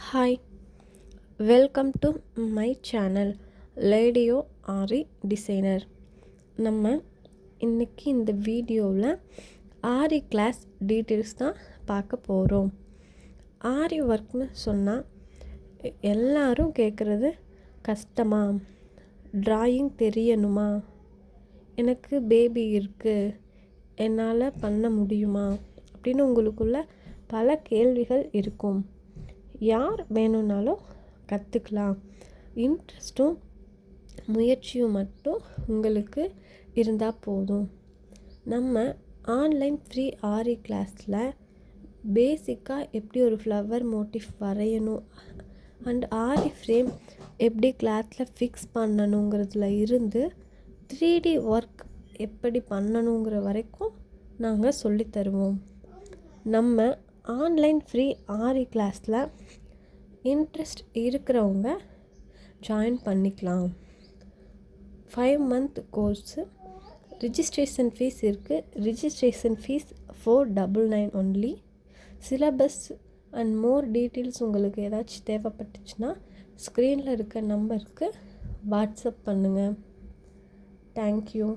Hi, welcome to my channel லேடியோ Aari designer. நம்ம இன்றைக்கி இந்த வீடியோவில் ஆரி கிளாஸ் டீட்டெயில்ஸ் தான் பார்க்க போகிறோம். ஆரி ஒர்க்னு சொன்னால் எல்லாரும் கேட்குறது கஷ்டமா, ட்ராயிங் தெரியணுமா, எனக்கு பேபி இருக்குது, என்னால் பண்ண முடியுமா அப்படின்னு உங்களுக்குள்ள பல கேள்விகள் இருக்கும். யார் வேணும்னாலும் கற்றுக்கலாம். இன்ட்ரெஸ்ட்டும் முயற்சியும் மட்டும் உங்களுக்கு இருந்தால் போதும். நம்ம ஆன்லைன் ஃப்ரீ ஆரி கிளாஸில் பேசிக்காக எப்படி ஒரு ஃப்ளவர் மோட்டிவ் வரையணும் அண்ட் ஆரி ஃப்ரேம் எப்படி கிளாத்தில் ஃபிக்ஸ் பண்ணணுங்கிறதுல இருந்து 3D ஒர்க் எப்படி பண்ணணுங்கிற வரைக்கும் நாங்கள் சொல்லித்தருவோம். நம்ம ஆன்லைன் ஃப்ரீ ஆரி கிளாஸில் இன்ட்ரெஸ்ட் இருக்கிறவங்க ஜாயின் பண்ணிக்கலாம். 5 month கோர்ஸு, ரிஜிஸ்ட்ரேஷன் ஃபீஸ் இருக்குது. Registration fees 499 only. Syllabus and more details உங்களுக்கு ஏதாச்சும் தேவைப்பட்டுச்சுன்னா ஸ்க்ரீனில் இருக்க நம்பருக்கு வாட்ஸ்அப் பண்ணுங்கள். தேங்க்யூ.